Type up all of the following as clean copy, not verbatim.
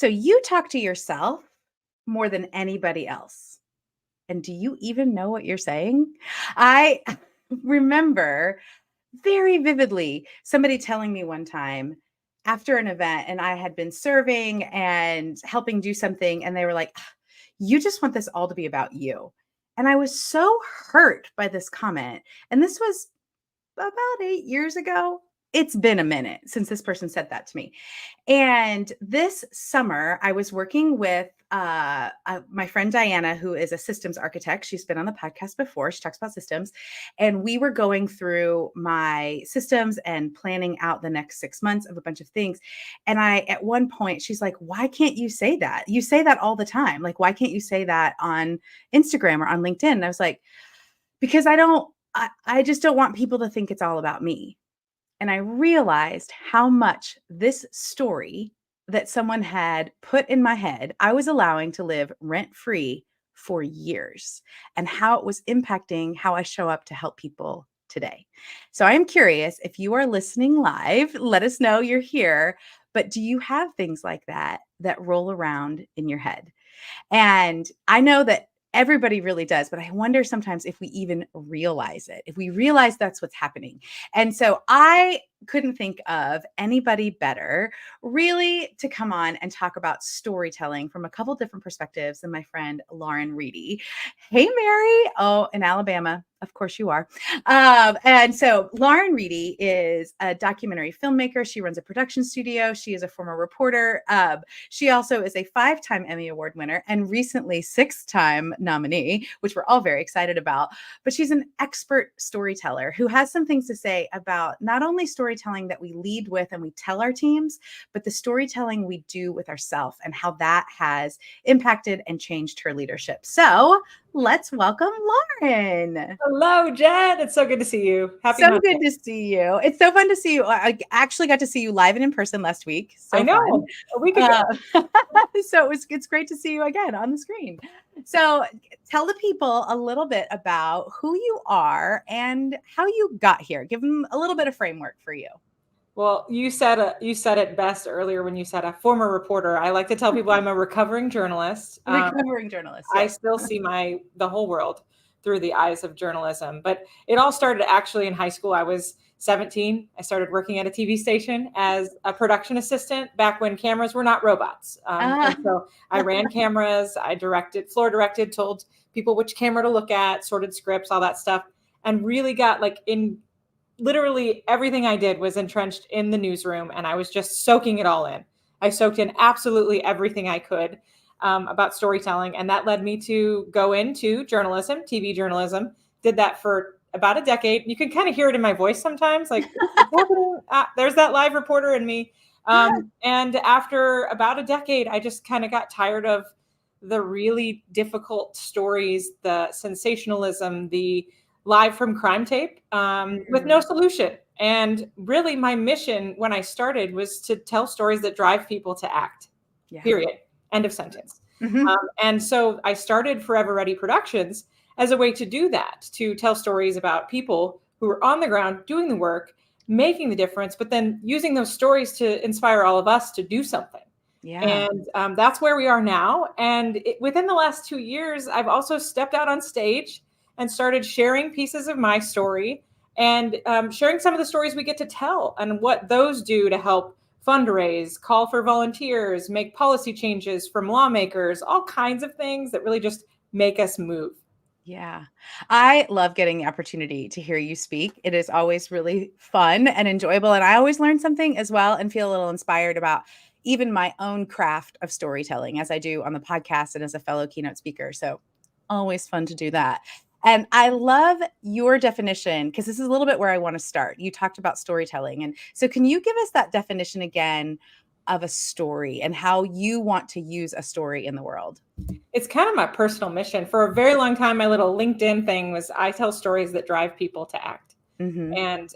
So you talk to yourself more than anybody else. And do you even know what you're saying? I remember very vividly somebody telling me one time after an event, and I had been serving and helping do something, and they were like, you just want this all to be about you. And I was so hurt by this comment. And this was about 8 years ago. It's been a minute since this person said that to me. And this summer, I was working with my friend Diana, who is a systems architect. She's been on the podcast before. She talks about systems. And we were going through my systems and planning out the next 6 months of a bunch of things. And at one point, she's like, why can't you say that? You say that all the time. Like, why can't you say that on Instagram or on LinkedIn? And I was like, because I just don't want people to think it's all about me. And I realized how much this story that someone had put in my head, I was allowing to live rent-free for years, and how it was impacting how I show up to help people today. So I am curious, if you are listening live, let us know you're here. But do you have things like that roll around in your head? And I know that everybody really does, but I wonder sometimes if we even realize it, if we realize that's what's happening. And so I couldn't think of anybody better really to come on and talk about storytelling from a couple different perspectives than my friend Lauren Reedy. Hey, Mary. Oh, in Alabama. Of course you are. And so Lauren Reedy is a documentary filmmaker. She runs a production studio. She is a former reporter. She also is a 5-time Emmy Award winner and recently 6-time nominee, which we're all very excited about. But she's an expert storyteller who has some things to say about not only storytelling that we lead with and we tell our teams, but the storytelling we do with ourselves and how that has impacted and changed her leadership. So let's welcome Lauren. Hello, Jen. It's so good to see you. Happy Monday. Good to see you. It's so fun to see you. I actually got to see you live and in person last week. So I know, fun. A week ago. So it's great to see you again on the screen. So tell the people a little bit about who you are and how you got here. Give them a little bit of framework for you. Well, you said it best earlier when you said a former reporter. I like to tell people I'm a recovering journalist. Recovering journalist. Yes. I still see the whole world through the eyes of journalism. But it all started actually in high school. I was 17. I started working at a TV station as a production assistant back when cameras were not robots. And so I ran cameras, I floor directed, told people which camera to look at, sorted scripts, all that stuff, and really got literally everything I did was entrenched in the newsroom, and I was just soaking it all in. I soaked in absolutely everything I could about storytelling, and that led me to go into journalism, TV journalism. Did that for about a decade. You can kind of hear it in my voice sometimes, like, there's that live reporter in me. And after about a decade, I just kind of got tired of the really difficult stories, the sensationalism, the live from crime tape with no solution. And really my mission when I started was to tell stories that drive people to act, period, end of sentence. And so I started Forever Ready Productions as a way to do that, to tell stories about people who are on the ground doing the work, making the difference, but then using those stories to inspire all of us to do something. Yeah. And that's where we are now. And within the last 2 years, I've also stepped out on stage and started sharing pieces of my story and sharing some of the stories we get to tell and what those do to help fundraise, call for volunteers, make policy changes from lawmakers, all kinds of things that really just make us move. Yeah, I love getting the opportunity to hear you speak. It is always really fun and enjoyable. And I always learn something as well and feel a little inspired about even my own craft of storytelling as I do on the podcast and as a fellow keynote speaker. So always fun to do that. And I love your definition because this is a little bit where I want to start. You talked about storytelling. And so can you give us that definition again of a story and how you want to use a story in the world? It's kind of my personal mission. For a very long time, my little LinkedIn thing was I tell stories that drive people to act. And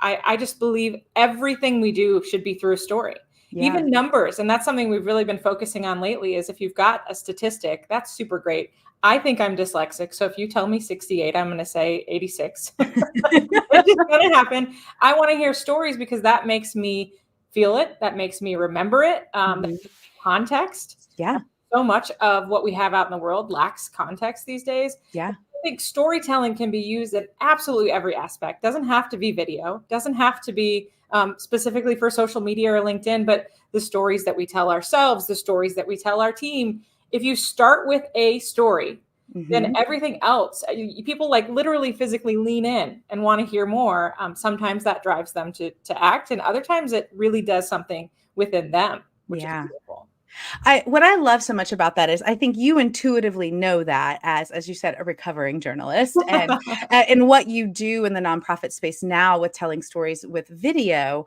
I just believe everything we do should be through a story. Yeah. Even numbers. And that's something we've really been focusing on lately is if you've got a statistic, that's super great. I think I'm dyslexic. So if you tell me 68, I'm going to say 86. It's just going to happen. I want to hear stories because that makes me feel it, that makes me remember it, that Mhm. gives me context. Yeah. So much of what we have out in the world lacks context these days. Yeah. I think storytelling can be used in absolutely every aspect. Doesn't have to be video, doesn't have to be specifically for social media or LinkedIn, but the stories that we tell ourselves, the stories that we tell our team. If you start with a story, then Mhm. everything else, people like literally physically lean in and want to hear more. Sometimes that drives them to act, and other times it really does something within them, which is Yeah. beautiful. What I love so much about that is I think you intuitively know that as you said, a recovering journalist, and what you do in the nonprofit space now with telling stories with video.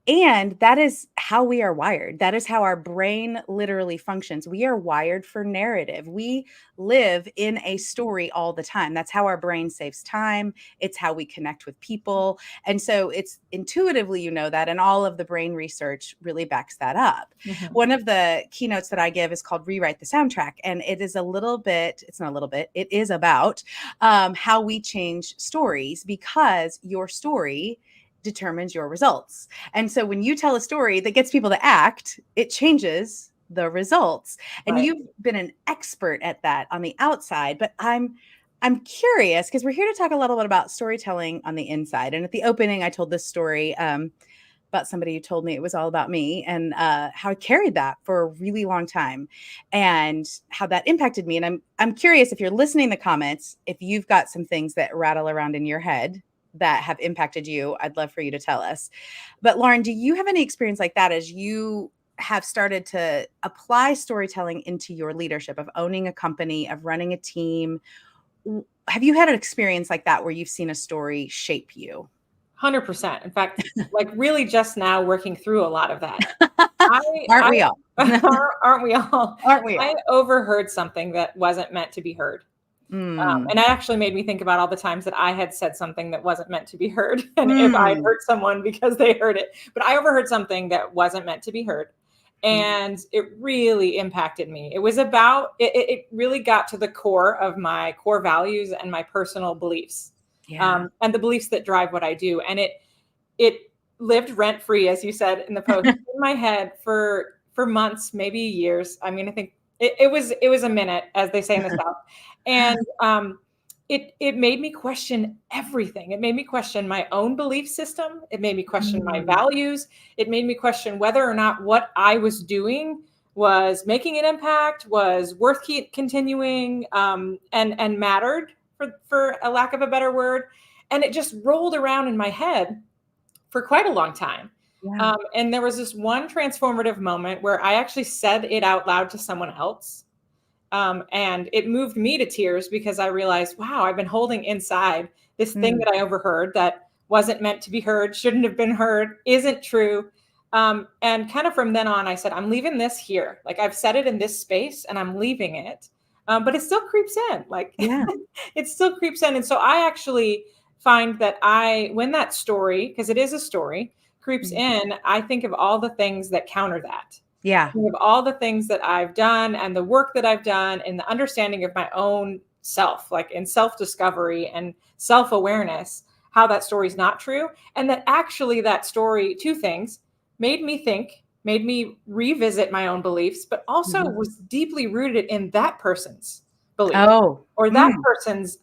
And that is how we are wired. That is how our brain literally functions. We are wired for narrative. We live in a story all the time. That's how our brain saves time. It's how we connect with people. And so it's intuitively, you know that, and all of the brain research really backs that up. Mhm. One of the keynotes that I give is called Rewrite the Soundtrack. And it is it's not a little bit, it is about how we change stories, because your story determines your results. And so when you tell a story that gets people to act, it changes the results. And Right. you've been an expert at that on the outside, but I'm curious because we're here to talk a little bit about storytelling on the inside. And at the opening, I told this story about somebody who told me it was all about me, and how I carried that for a really long time and how that impacted me. And I'm curious, if you're listening in the comments, if you've got some things that rattle around in your head that have impacted you, I'd love for you to tell us. But Lauren, do you have any experience like that as you have started to apply storytelling into your leadership of owning a company, of running a team? Have you had an experience like that where you've seen a story shape you? 100%. In fact, like really just now working through a lot of that. I Aren't I we all? aren't we all? Aren't we I all? overheard something that wasn't meant to be heard. Mm. And that actually made me think about all the times that I had said something that wasn't meant to be heard, and if I had Mm. hurt someone because they heard it. But I overheard something that wasn't meant to be heard, Yeah. and it really impacted me. It really got to the core of my core values and my personal beliefs, Yeah. and the beliefs that drive what I do. And it lived rent free, as you said in the post, in my head for months, maybe years. I mean, I think it was a minute, as they say in the South, and it made me question everything. It made me question my own belief system. It made me question my Mm. values. It made me question whether or not what I was doing was making an impact, was worth continuing, and mattered, for a lack of a better word. And it just rolled around in my head for quite a long time. Yeah. And there was this one transformative moment where I actually said it out loud to someone else. And it moved me to tears because I realized, wow, I've been holding inside this thing Mm. that I overheard that wasn't meant to be heard, shouldn't have been heard, isn't true. And kind of from then on, I said, I'm leaving this here. Like I've said it in this space and I'm leaving it. But it still creeps in. Like Yeah. it still creeps in. And so I actually find that when that story, because it is a story, creeps Mhm. in, I think of all the things that counter that. Yeah. Of all the things that I've done and the work that I've done and the understanding of my own self, like in self discovery and self awareness, how that story is not true. And that actually, that story, two things, made me think, made me revisit my own beliefs, but also Mhm. was deeply rooted in that person's belief Oh. or that Mm. person's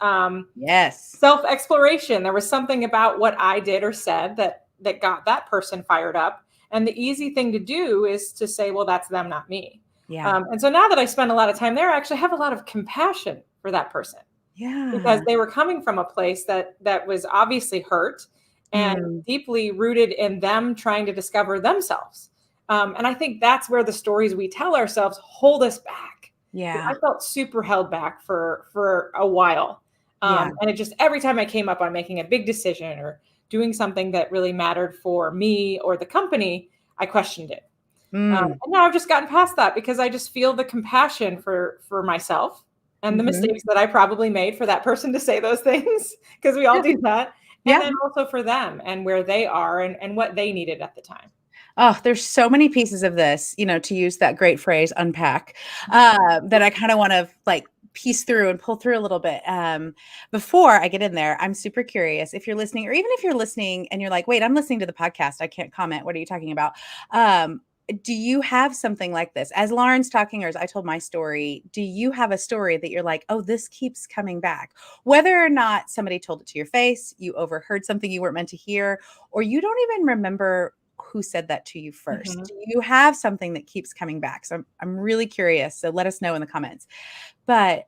Yes. self exploration. There was something about what I did or said that got that person fired up. And the easy thing to do is to say, well, that's them, not me. Yeah. And so now that I spend a lot of time there, I actually have a lot of compassion for that person because Yeah. they were coming from a place that was obviously hurt and Mm. deeply rooted in them trying to discover themselves. And I think that's where the stories we tell ourselves hold us back. Yeah. I felt super held back for a while. Yeah. And it just every time I came up on making a big decision or doing something that really mattered for me or the company, I questioned it. Mm. And now I've just gotten past that because I just feel the compassion for myself and the Mhm. mistakes that I probably made for that person to say those things because we all Yeah. do that. And Yeah. then also for them and where they are and what they needed at the time. Oh, there's so many pieces of this, to use that great phrase, unpack, that I kind of want to like piece through and pull through a little bit. Before I get in there, I'm super curious if you're listening, or even if you're listening and you're like, wait, I'm listening to the podcast, I can't comment. What are you talking about? Do you have something like this? As Lauren's talking, or as I told my story, do you have a story that you're like, oh, this keeps coming back? Whether or not somebody told it to your face, you overheard something you weren't meant to hear, or you don't even remember who said that to you first. Mhm. Do you have something that keeps coming back? So I'm really curious. So let us know in the comments. But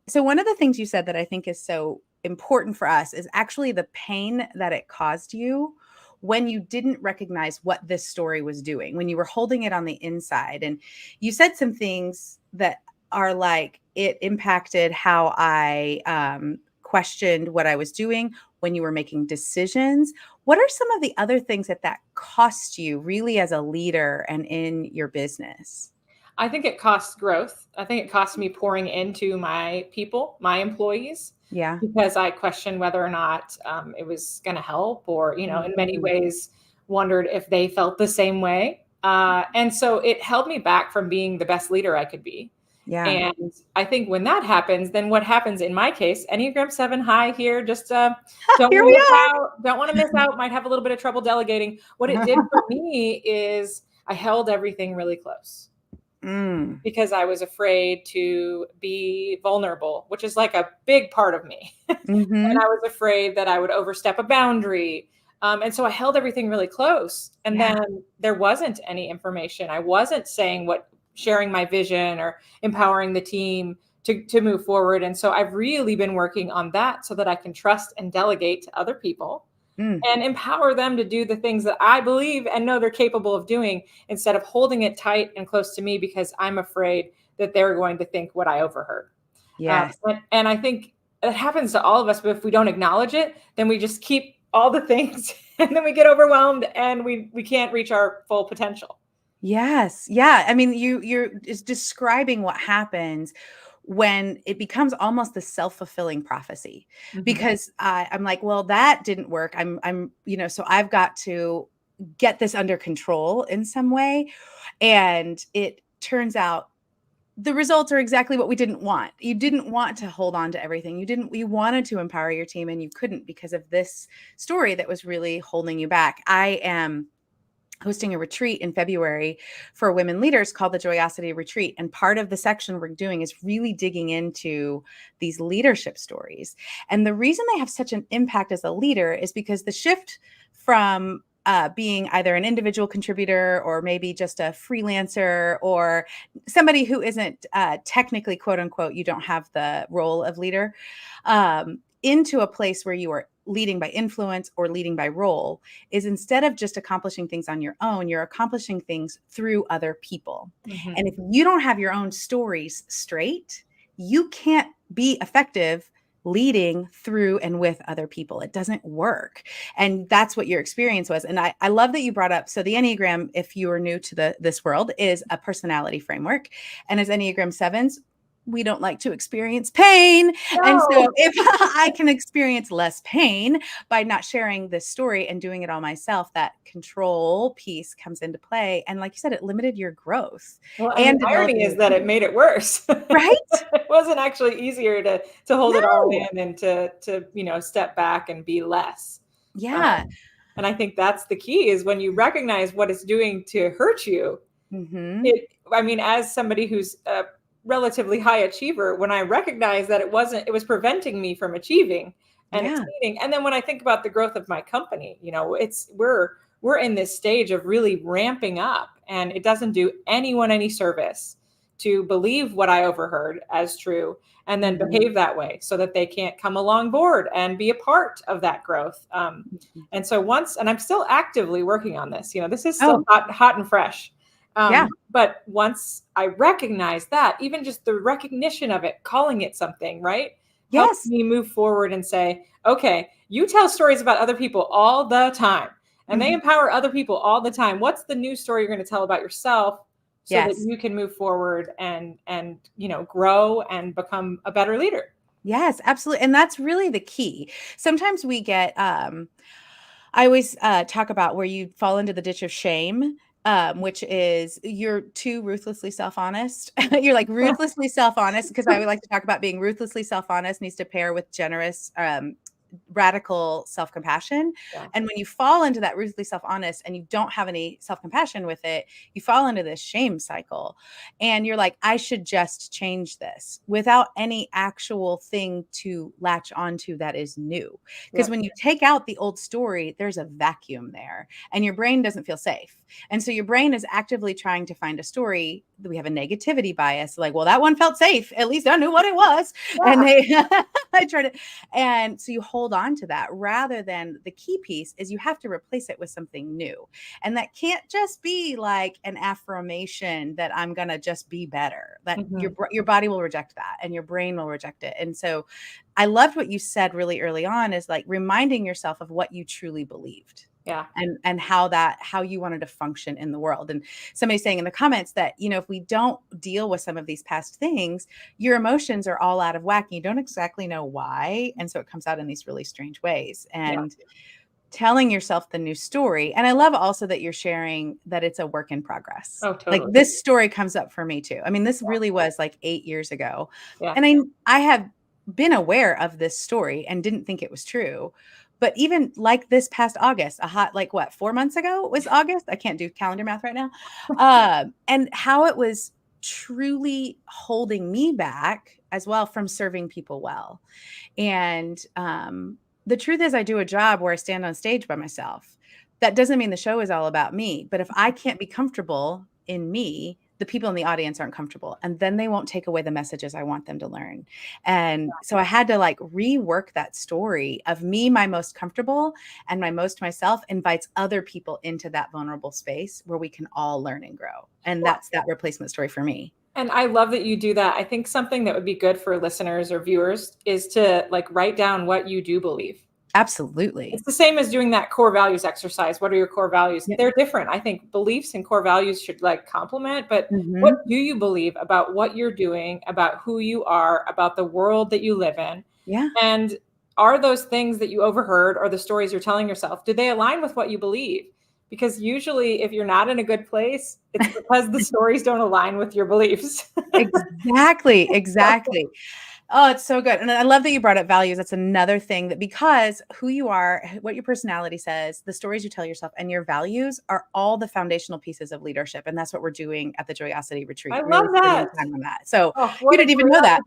so one of the things you said that I think is so important for us is actually the pain that it caused you when you didn't recognize what this story was doing, when you were holding it on the inside. And you said some things that are like, it impacted how I questioned what I was doing when you were making decisions. What are some of the other things that cost you really as a leader and in your business? I think it costs growth. I think it costs me pouring into my people, my employees, Yeah. because I questioned whether or not it was going to help, or, in many Mhm. ways wondered if they felt the same way. And so it held me back from being the best leader I could be. Yeah. And I think when that happens, then what happens in my case, Enneagram 7 high here, just don't Here want to we miss are. out, don't want to miss out, might have a little bit of trouble delegating. What it did for me is I held everything really close Mm. because I was afraid to be vulnerable, which is like a big part of me. And I Mhm. was afraid that I would overstep a boundary. And so I held everything really close. And Yeah. then there wasn't any information. I wasn't sharing my vision or empowering the team to move forward. And so I've really been working on that so that I can trust and delegate to other people Mm. and empower them to do the things that I believe and know they're capable of doing, instead of holding it tight and close to me because I'm afraid that they're going to think what I overheard. Yes. And I think it happens to all of us, but if we don't acknowledge it, then we just keep all the things and then we get overwhelmed and we can't reach our full potential. Yes. Yeah. I mean, you're just describing what happens when it becomes almost the self-fulfilling prophecy. Mhm. Because I'm like, well, that didn't work. So I've got to get this under control in some way. And it turns out the results are exactly what we didn't want. You didn't want to hold on to everything. You wanted to empower your team and you couldn't because of this story that was really holding you back. I am hosting a retreat in February for women leaders called the Joyosity Retreat. And part of the section we're doing is really digging into these leadership stories. And the reason they have such an impact as a leader is because the shift from being either an individual contributor or maybe just a freelancer or somebody who isn't technically, quote unquote, you don't have the role of leader, into a place where you are leading by influence or leading by role, is instead of just accomplishing things on your own, you're accomplishing things through other people. And if Mhm. you don't have your own stories straight, you can't be effective leading through and with other people. It doesn't work. And that's what your experience was. And I love that you brought up. So the Enneagram, if you are new to this world, is a personality framework. And as Enneagram sevens, we don't like to experience pain. And so No. if I can experience less pain by not sharing this story and doing it all myself, that control piece comes into play. And like you said, it limited your growth Well, and the and irony developing is your that it team. made it worse. Right? It wasn't actually easier to hold it all No. in and to step back and be less. Yeah. And I think that's the key, is when you recognize what it's doing to hurt you. Hmm. I mean, as somebody who's a relatively high achiever, when I recognize that it was preventing me from achieving and Yeah. exceeding. And then when I think about the growth of my company, we're in this stage of really ramping up, and it doesn't do anyone any service to believe what I overheard as true and then Hmm. behave that way so that they can't come along board and be a part of that growth. And so and I'm still actively working on this, this is still Oh, hot and fresh. yeah. But once I recognize that, even just the recognition of it, calling it something, right, helps Yes. me move forward and say, okay, you tell stories about other people all the time and they Mhm. empower other people all the time. What's the new story you're going to tell about yourself so that Yes. you can move forward and grow and become a better leader? Yes, absolutely. And that's really the key. Sometimes we get I always talk about where you fall into the ditch of shame which is you're too ruthlessly self-honest. You're like ruthlessly self-honest, because I would like to talk about being ruthlessly self-honest needs to pair with generous, radical self-compassion. Yeah. And when you fall into that ruthlessly self-honest and you don't have any self-compassion with it, you fall into this shame cycle. And you're like, I should just change this without any actual thing to latch onto that is new. Because Yep. when you take out the old story, there's a vacuum there and your brain doesn't feel safe. And so your brain is actively trying to find a story. We have a negativity bias, like, well, that one felt safe. At least I knew what it was. Yeah. And I try to, and so you hold on to that, rather than the key piece is you have to replace it with something new. And that can't just be like an affirmation that I'm going to just be better. That your body will reject that and your brain will reject it. And so I loved what you said really early on, is like reminding yourself of what you truly believed. Yeah. And how you wanted to function in the world. And somebody saying in the comments that, if we don't deal with some of these past things, your emotions are all out of whack. And you don't exactly know why. And so it comes out in these really strange ways. And telling yourself the new story. And I love also that you're sharing that it's a work in progress. Oh, totally. Like this story comes up for me too. I mean, this really was like 8 years ago. Yeah. And I have been aware of this story and didn't think it was true. But even like this past August, 4 months ago was August. I can't do calendar math right now. And how it was truly holding me back as well from serving people well. And the truth is, I do a job where I stand on stage by myself. That doesn't mean the show is all about me. But if I can't be comfortable in me, the people in the audience aren't comfortable, and then they won't take away the messages I want them to learn. And so I had to like rework that story of me, my most comfortable and my most myself invites other people into that vulnerable space where we can all learn and grow. And that's that replacement story for me. And I love that you do that. I think something that would be good for listeners or viewers is to like write down what you do believe. Absolutely. It's the same as doing that core values exercise. What are your core values? Yep. They're different. I think beliefs and core values should like complement, but what do you believe about what you're doing, about who you are, about the world that you live in? Yeah. And are those things that you overheard or the stories you're telling yourself, do they align with what you believe? Because usually if you're not in a good place, it's because the stories don't align with your beliefs. Exactly. Oh, it's so good. And I love that you brought up values. That's another thing, that because who you are, what your personality says, the stories you tell yourself, and your values are all the foundational pieces of leadership. And that's what we're doing at the Joyosity retreat. I love that. Time on that. So you didn't even know that.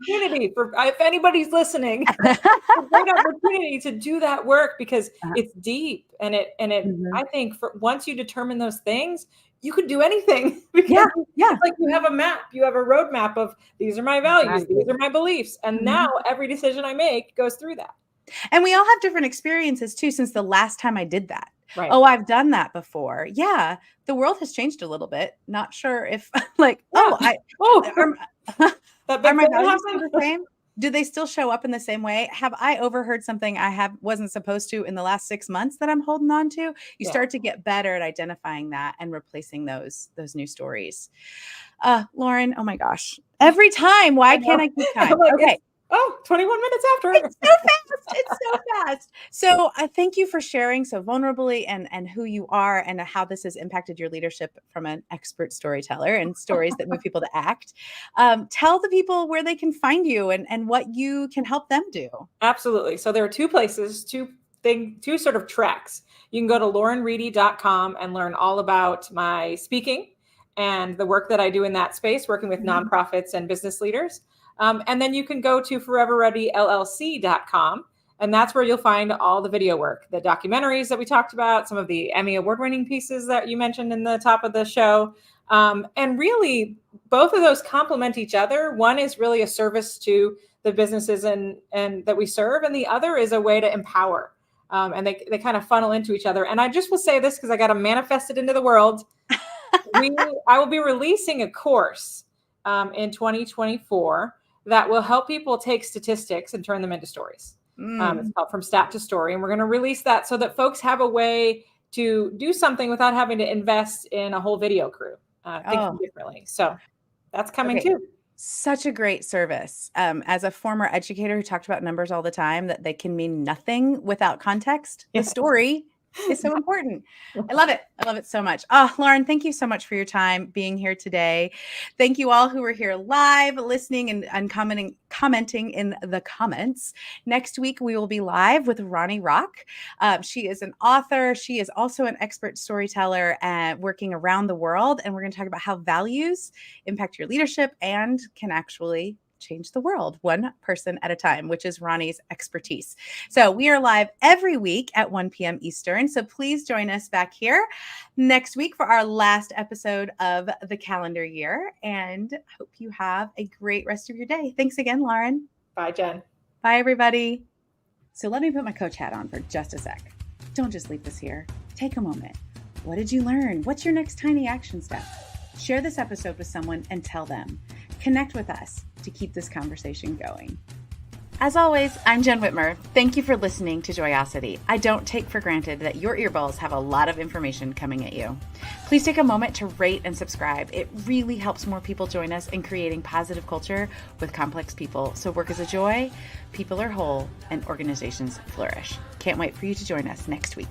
For, if anybody's listening, it's a great opportunity to do that work, because it's deep. And I think once you determine those things, you could do anything. Because it's like you have a map, you have a roadmap of these are my values, these are my beliefs. And now every decision I make goes through that. And we all have different experiences too, since the last time I did that. Right. Oh, I've done that before. Yeah. The world has changed a little bit. Not sure if like, are my values still the same? Do they still show up in the same way? Have I overheard something I wasn't supposed to in the last 6 months that I'm holding on to? You start to get better at identifying that and replacing those new stories. Lauren, oh my gosh. Every time. Why can't I keep time? Okay. 21 minutes after. It's so fast. So I thank you for sharing so vulnerably and who you are and how this has impacted your leadership from an expert storyteller and stories that move people to act. Tell the people where they can find you and what you can help them do. Absolutely. So there are two places, two sort of tracks. You can go to laurenreedy.com and learn all about my speaking and the work that I do in that space, working with nonprofits and business leaders. And then you can go to foreverreadyllc.com, and that's where you'll find all the video work, the documentaries that we talked about, some of the Emmy award-winning pieces that you mentioned in the top of the show. And really, both of those complement each other. One is really a service to the businesses and that we serve, and the other is a way to empower. And they kind of funnel into each other. And I just will say this because I got to manifest it into the world. I will be releasing a course in 2024 that will help people take statistics and turn them into stories. It's called From Stat to Story. And we're going to release that so that folks have a way to do something without having to invest in a whole video crew, thinking differently. So that's coming too. Such a great service. As a former educator who talked about numbers all the time, that they can mean nothing without context. The story is so important. I love it. I love it so much. Oh, Lauren, thank you so much for your time being here today. Thank you all who were here live, listening and commenting in the comments. Next week, we will be live with Ronnie Rock. She is an author. She is also an expert storyteller and working around the world. And we're going to talk about how values impact your leadership and can actually change the world one person at a time, which is Ronnie's expertise. So we are live every week at 1 p.m. Eastern. So please join us back here next week for our last episode of the calendar year. And hope you have a great rest of your day. Thanks again, Lauren. Bye, Jen. Bye, everybody. So let me put my coach hat on for just a sec. Don't just leave this here. Take a moment. What did you learn? What's your next tiny action step? Share this episode with someone and tell them. Connect with us to keep this conversation going. As always, I'm Jen Whitmer. Thank you for listening to Joyosity. I don't take for granted that your earballs have a lot of information coming at you. Please take a moment to rate and subscribe. It really helps more people join us in creating positive culture with complex people. So work is a joy, people are whole, and organizations flourish. Can't wait for you to join us next week.